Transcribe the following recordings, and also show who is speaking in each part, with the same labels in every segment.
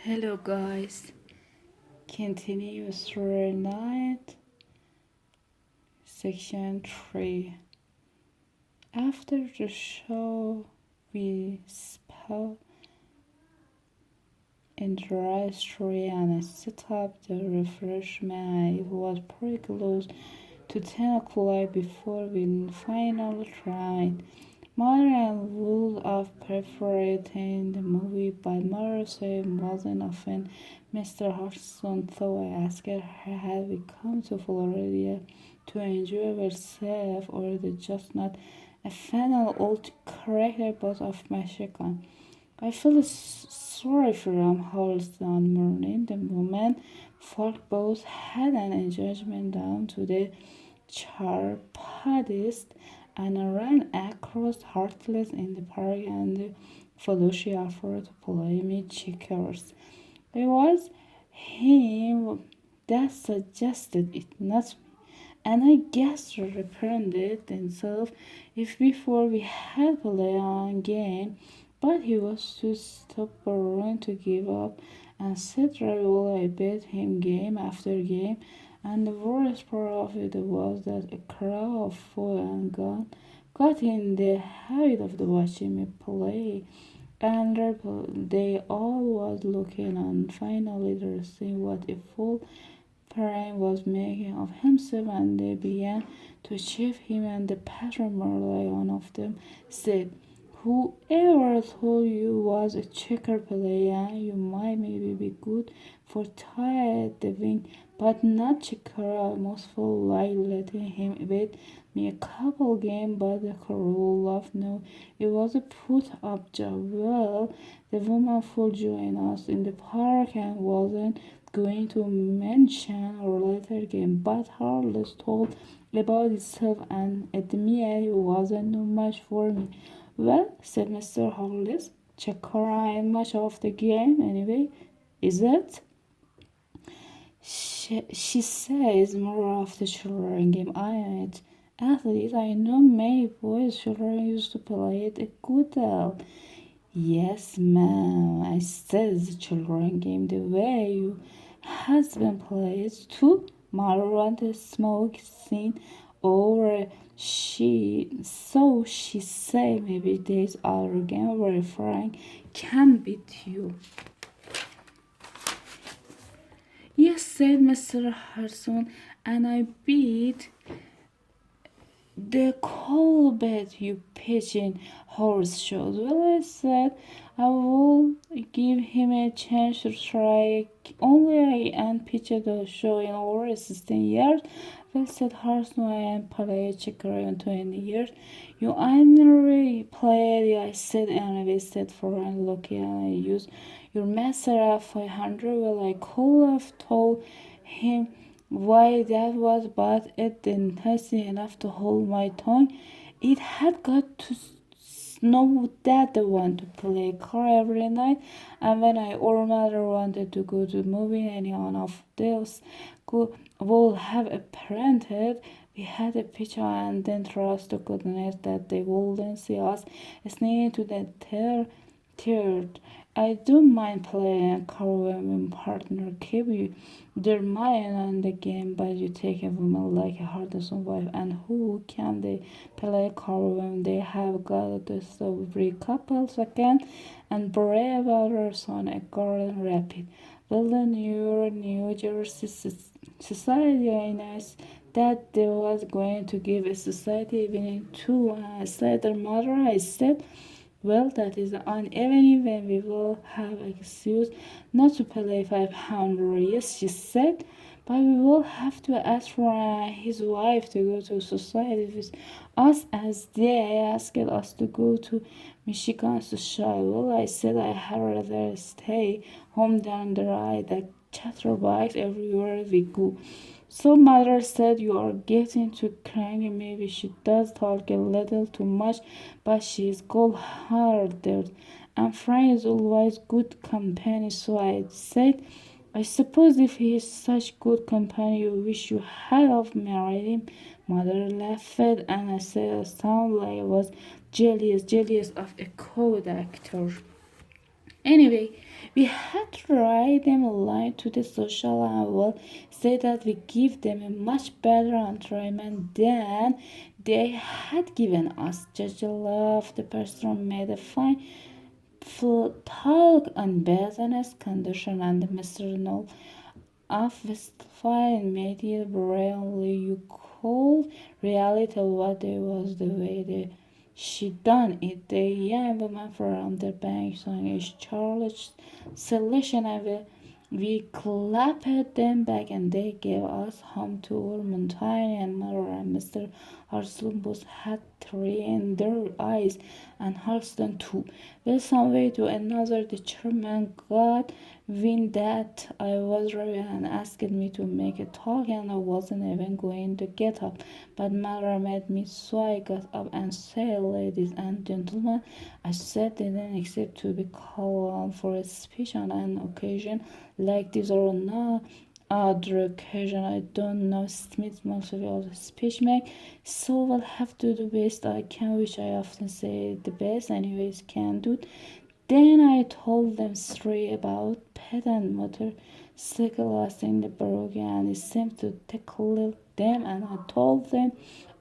Speaker 1: Hello guys, continue story 9, section 3. After the show, we spelled in the restaurant and I set up the refreshment. It was pretty close to 10 o'clock before we finally tried. Mother and would have preferred the movie, but Mother said it wasn't often. Mr. Hodgson thought I asked her had we come to Florida to enjoy ourselves or the just not a fan of old character but of Michigan. I feel sorry for Holston morning. The moment folk both had an engagement down to the Charpadist and ran across Heartless in the park and Felicia offered to play me checkers. It was him that suggested it, not me. And I guess repented himself if before we had played on game, but he was too stubborn to give up and said well I bet him game after game and the worst part of it was that a crowd of four and gun got in the habit of watching me play and they all was looking and finally they see what a fool Perrin was making of himself and they began to chaff him and the patron Marley one of them said whoever told you was a checker player you might maybe be good for tie at the wing but not checker I most feel like letting him beat me a couple game but the rule of no it was a put up job well the woman would join us in the park and wasn't going to mention our later game, but Harless told about itself and admitted it wasn't no much for me. Well, said Mr. Harless, Chakara ain't much of the game anyway, is it? She says more of the children game. I ain't. At least I know many boys children used to play it a good deal. Yes, ma'am, I said the children game the way you husband plays too. Mother wanted smoke scene over she say maybe this other game where Frank can beat you. Yes, said Mr. Harrison, and I beat the coal bed you pigeon horse shows. Well, I said I will give him a chance to try. Only I and pitch the show in over 16 years. Well, said Horse, no, I am played checker in 20 years. You never played, I said, and I said for unlucky, and I used your master of 500. Well, I could have told him why that was, but it didn't taste enough to hold my tongue. It had got to know that I want to play car every night, and when I or mother wanted to go to movie, any one of those could would have apparented. We had a picture and then trust to goodness that they wouldn't see us sneaking to the third. I don't mind playing a car women partner keep you their mind on the game, but you take a woman like a Hardison wife, and who can they play car when they have got to every couple second and brave others on a garden rapid. Well, the New Jersey society announced that they was going to give a society evening to I said their mother. I said well, that is an evening when we will have excuse not to pay 500. Yes, she said, but we will have to ask for his wife to go to society with us as they asked us to go to Michigan Society. Well, I said I had rather stay home than ride the chatterbikes everywhere we go. So mother said you are getting too cranky. Maybe she does talk a little too much, but she is cold-hearted, and Frank is always good company. So I said, I suppose if he is such good company, you wish you had of married him. Mother laughed, and I said, I sound like I was jealous of a code actor. Anyway, We had to write them a line to the social and will say that we give them a much better treatment than they had given us. Judge Love, the person made a fine talk on business condition and Mr. Null of Westphalian made it really you could really tell what it was the way she done it. The young woman from the bank song is Charles selection and we clapped them back and they gave us home to our mountain and mother and Mr. Harston both had three in their eyes and Harston too. Well, some way to another the chairman got wind that I was ready and asked me to make a talk and I wasn't even going to get up. But mother made me so I got up and said, ladies and gentlemen, I said didn't expect to be called on for a speech on an occasion like this or no other occasion. I don't know Smith most of the speech make, so I'll have to do the best I can, which I often say the best anyways can do. Then I told them straight about pet and motorcyclists in the borough and it seemed to tickle them and I told them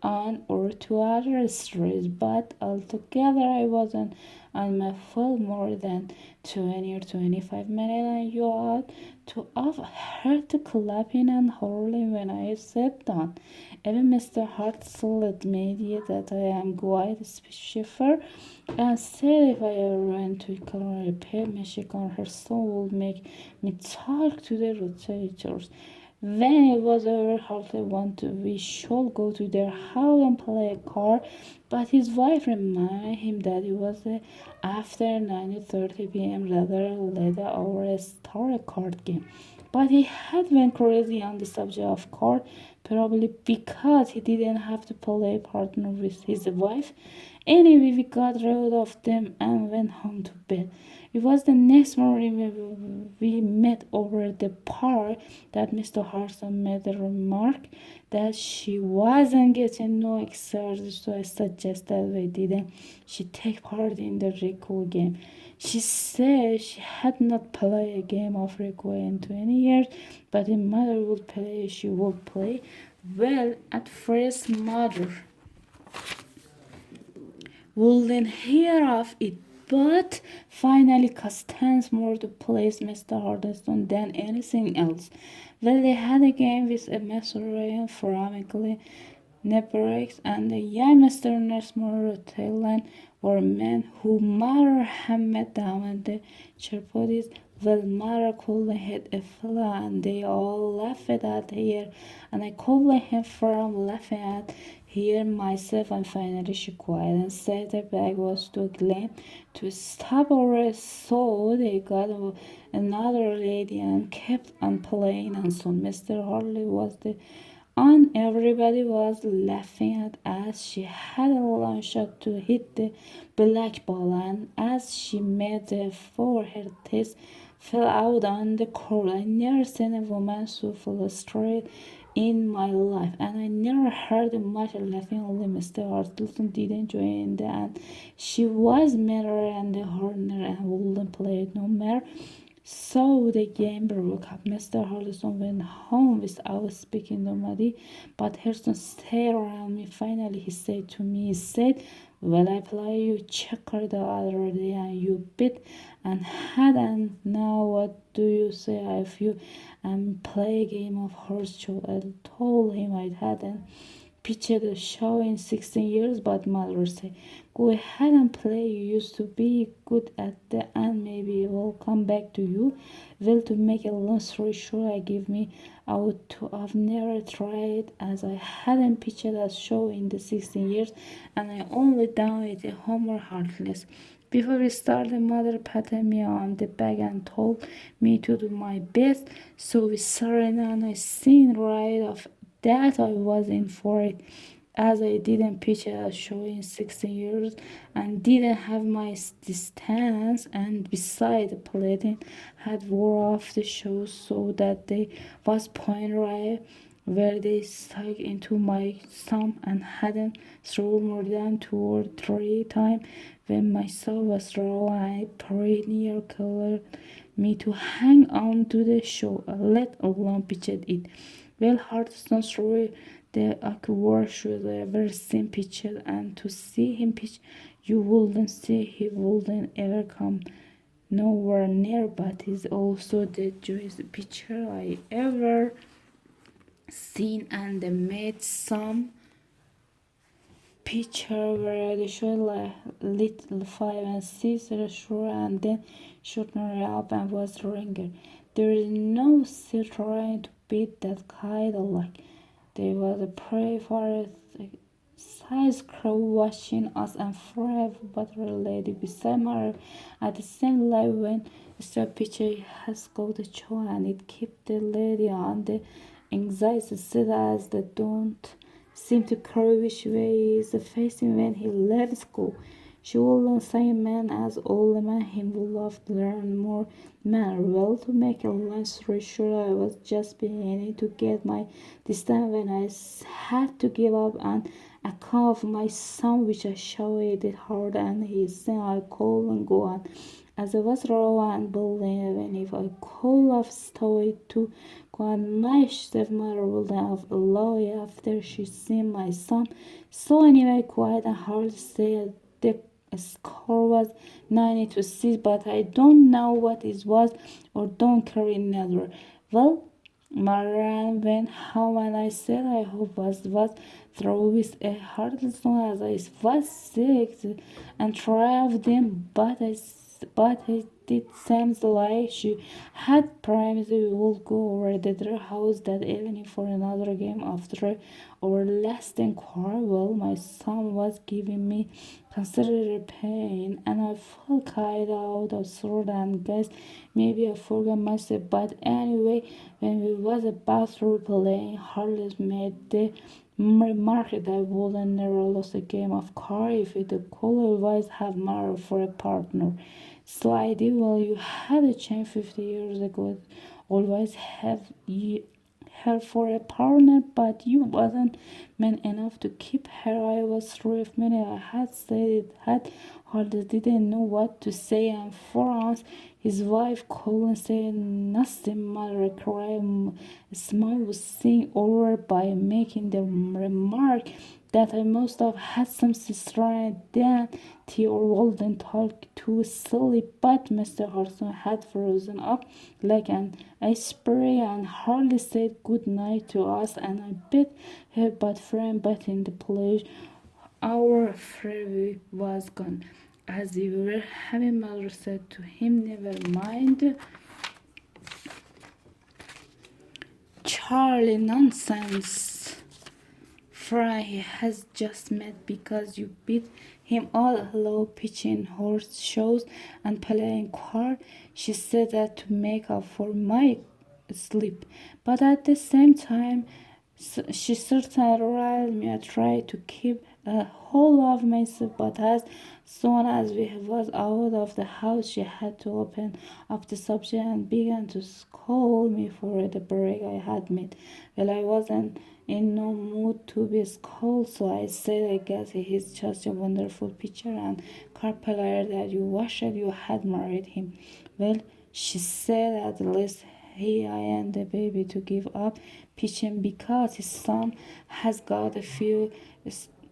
Speaker 1: one or two other stories, but altogether I wasn't on my full more than 20 or 25 minutes and you ought to have heard clapping and hurling when I sat down. Even Mr. Hartzell admitted that I am quite a speechiffer and said if I ever went to Colorado Repair, Michigan, her son would make me talk to the rotators. When it was over, Hartley wanted we should go to their house and play a card, but his wife reminded him that it was after 9:30 p.m. rather later over a star card game. But he had went crazy on the subject of card, probably because he didn't have to play partner with his wife. Anyway, we got rid of them and went home to bed. It was the next morning when we met over the park that Mr. Harrison made the remark that she wasn't getting no exercise, so I suggested we didn't she take part in the recall game. She said she had not played a game of recall in 20 years, but if mother would play, she would play. Well, at first, mother wouldn't hear of it, but finally Costanza more to please Mr. Hardeston than anything else. Well, they had a game with a Mesorian from Nebraska and the young Mr. Nesmore Thailand were men who Mother hammered down at the chirpodies. Well, Mother couldn't hit a fella and they all laughed at her and I couldn't him from laughing at here myself and finally she quiet and said the bag was too lame to stop over so they got another lady and kept on playing and so Mr. Harley was the and everybody was laughing at as she had a long shot to hit the black ball and as she made the forehead test fell out on the court. I never seen a woman so frustrated in my life and I never heard much laughing. Only Mr. Hartleton didn't join the and she was madder and the horner and wouldn't play it no more. So the game broke up. Mr. Harrison went home without speaking to Maddie, but Harrison stared around me. Finally, he said to me, he said, well, I play you checker the other day and you bit and had and now what do you say if you play a game of horseshoe? I told him I hadn't pitched a show in 16 years, but mother said, go ahead and play. You used to be good at the end. Maybe it will come back to you. Well, to make a long story short, I give me out to have never tried as I hadn't pitched a show in the 16 years and I only done it at Homer Heartless. Before we started, mother patted me on the back and told me to do my best. So we started and I seen right off that I was in for it as I didn't pitch a show in 16 years and didn't have my distance and besides plating had wore off the show so that they was point right where they stuck into my thumb and hadn't thrown more than 2 or 3 times when my soul was raw and perennial colored me to hang on to the show, let alone pitch it. Well, Hearthstone through the awkward should ever seen pitched, and to see him pitch, you wouldn't see he wouldn't ever come nowhere near, but he's also the joyous pitcher I ever seen, and made some picture where they show like little 5 and 6 sure, and then shortened up and was ringer. There is no still trying to beat that kind of like there was a prey for a size crow watching us and forever but a lady beside her at the same line when the picture has got the show, and it kept the lady on the anxiety set as they don't seemed to care which way he is facing when he left school. She wouldn't say man as old man him would love to learn more man. Well, to make a long story short, I was just beginning to get my distance when I had to give up on account of my son, which I shouted hard, and he said I couldn't go on. As I was raw and building, even if I could have stood to go and my stepmother would have allowed it after she seen my son. So anyway, quiet and hard said the score was 90-6, but I don't know what it was or don't care neither. Well, Maran went home and I said I hope was through with a heart as long as I was sick and try of them, but it did seems like she had promised we would go over to their house that evening for another game after our lasting quarrel. My son was giving me considerable pain, and I felt kind out of sort and guess maybe I forgot myself. But anyway, when we was about to play, Harley made the remark that I wouldn't never lose a game of cards if it could always have Mara for a partner. Slidey, well, you had a chance 50 years ago. Always have you her for a partner, but you wasn't man enough to keep her. I was through if many I had said it had hardly didn't know what to say, and for once his wife couldn't say nothing. Mother cried. Smile was seen over by making the remark that I must have had some sister and then Theo Walden talked too silly, but Mr. Harrison had frozen up like an iceberg and hardly said good night to us, and I bet her but friend but in the place our ferry was gone. As we were having, mother said to him, never mind, Charlie, nonsense. Fry has just met because you beat him all hello pitching horse shows and playing cards. She said that to make up for my sleep, but at the same time she certainly riled me. I tried to keep a hold of myself, but as soon as we was out of the house, she had to open up the subject and began to scold me for the break I had made. Well, I wasn't in no mood to be scolded, so I said, I guess he's just a wonderful picture and card player that you wished you had married him. Well, she said, at least he and the baby to give up pitching because his son has got a few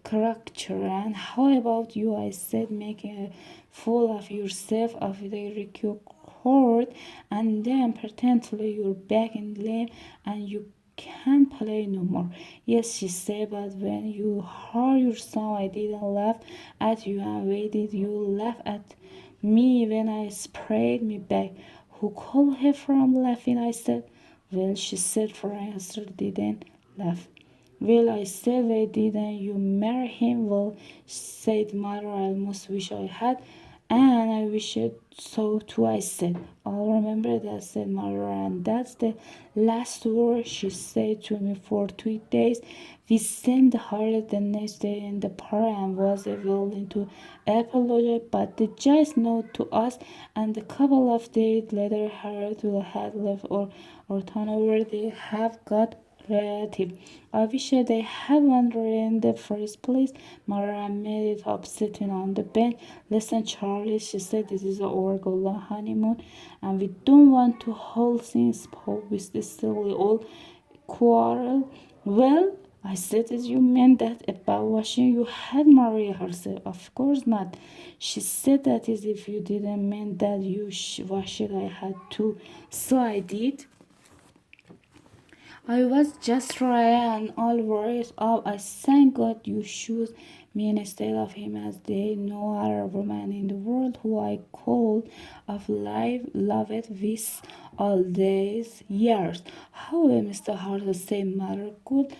Speaker 1: character. And how about you? I said, making a fool of yourself after the record, and then pretendly you're back in the lane and you can't play no more. Yes, she said, but when you heard your song, I didn't laugh at you, and why did you laugh at me when I sprayed me back? Who called her from laughing? I said. Well, she said, for answer didn't laugh. Well, I said, why didn't you marry him? Well, said mother, I almost wish I had, and I wish it so too, I said. I'll remember that, said mother, and that's the last word she said to me for 2 days. We sent her the next day in the park and was willing to apologize, but the judge note to us, and a couple of days later her to had left or turnover they have got creative. I wish they had wandered in the first place. Mara made it up sitting on the bench. Listen, Charlie, she said, this is our golden honeymoon, and we don't want to hold things spoke with this silly old quarrel. Well, I said, as you meant that about washing you had Maria herself. Of course not. She said that as if you didn't mean that you wash it. I had to. So I did. I was just trying and all worries up. I thank God you choose me instead of him, as there no other woman in the world who I could have loved with all these years. However, Mr. Hart said, Mother, good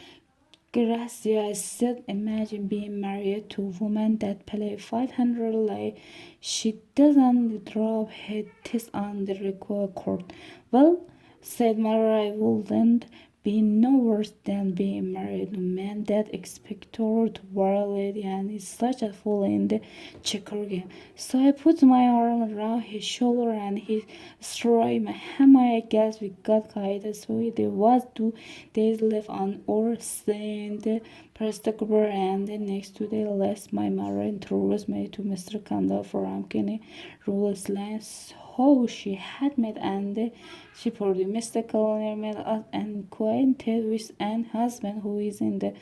Speaker 1: Gracia, I said, imagine being married to a woman that play 500 like she doesn't drop her teeth on the record chord. Well, said Mara, I wouldn't be no worse than being married to a man that expects her to wear a lady and is such a fool in the checker game. So I put my arm around his shoulder and he stroked my hand. I guess we got guided, so there was 2 days left on our stay in the Prestigber, and the next 2 days left my mother introduced me to Mr. Kandal from Kenny Rules Land. So she had met and she produced Mr. Colonel made us acquainted with an husband who is in the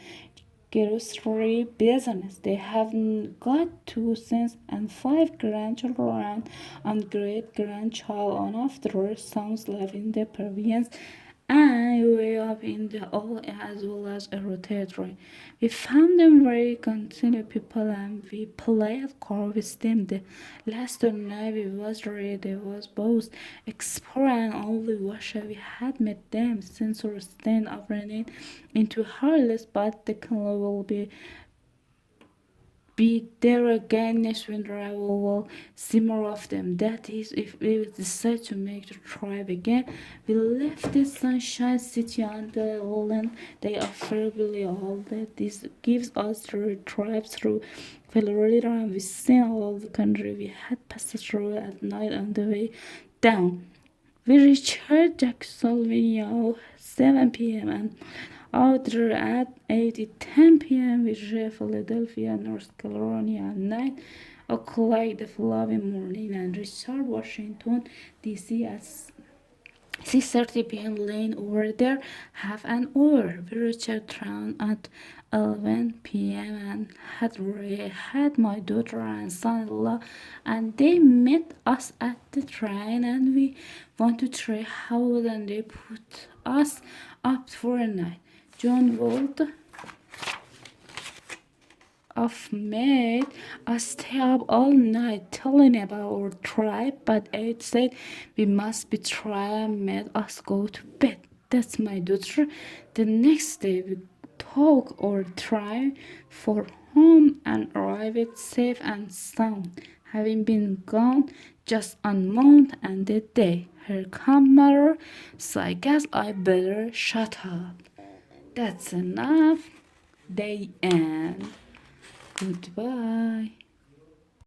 Speaker 1: grocery business. They have got 2 sons and 5 grandchildren and great grandchild on after sons live in the province and way up in the old as well as a territory. We found them very considerate people and we played cards with them. The last night we was ready, there was both explorer and only washer. We had met them since our stand up running into Harless, but the color will be there again next winter. I will see more of them. That is, if we decide to make the tribe again. We left the Sunshine City on the island. They are fairly old. This gives us the tribe through Florida, and we seen all of the country. We had passed through at night on the way down. We reached Jacksonville 7 p.m. and out there at 8:10 p.m. we reached Philadelphia, North Carolina at 9 o'clock the following morning and reached Washington, D.C. at 6:30 p.m. Lane over there half an hour. We reached town at 11 p.m. and had my daughter and son-in-law, and they met us at the train, and we went to try house and they put us up for a night. John Wold of made us stay up all night telling about our tribe, but Ed said we must be tried and made us go to bed. That's my daughter. The next day we took our tribe for home and arrived safe and sound, having been gone just a month and a day. Here come mother, so I guess I better shut up. That's enough. They end. Goodbye.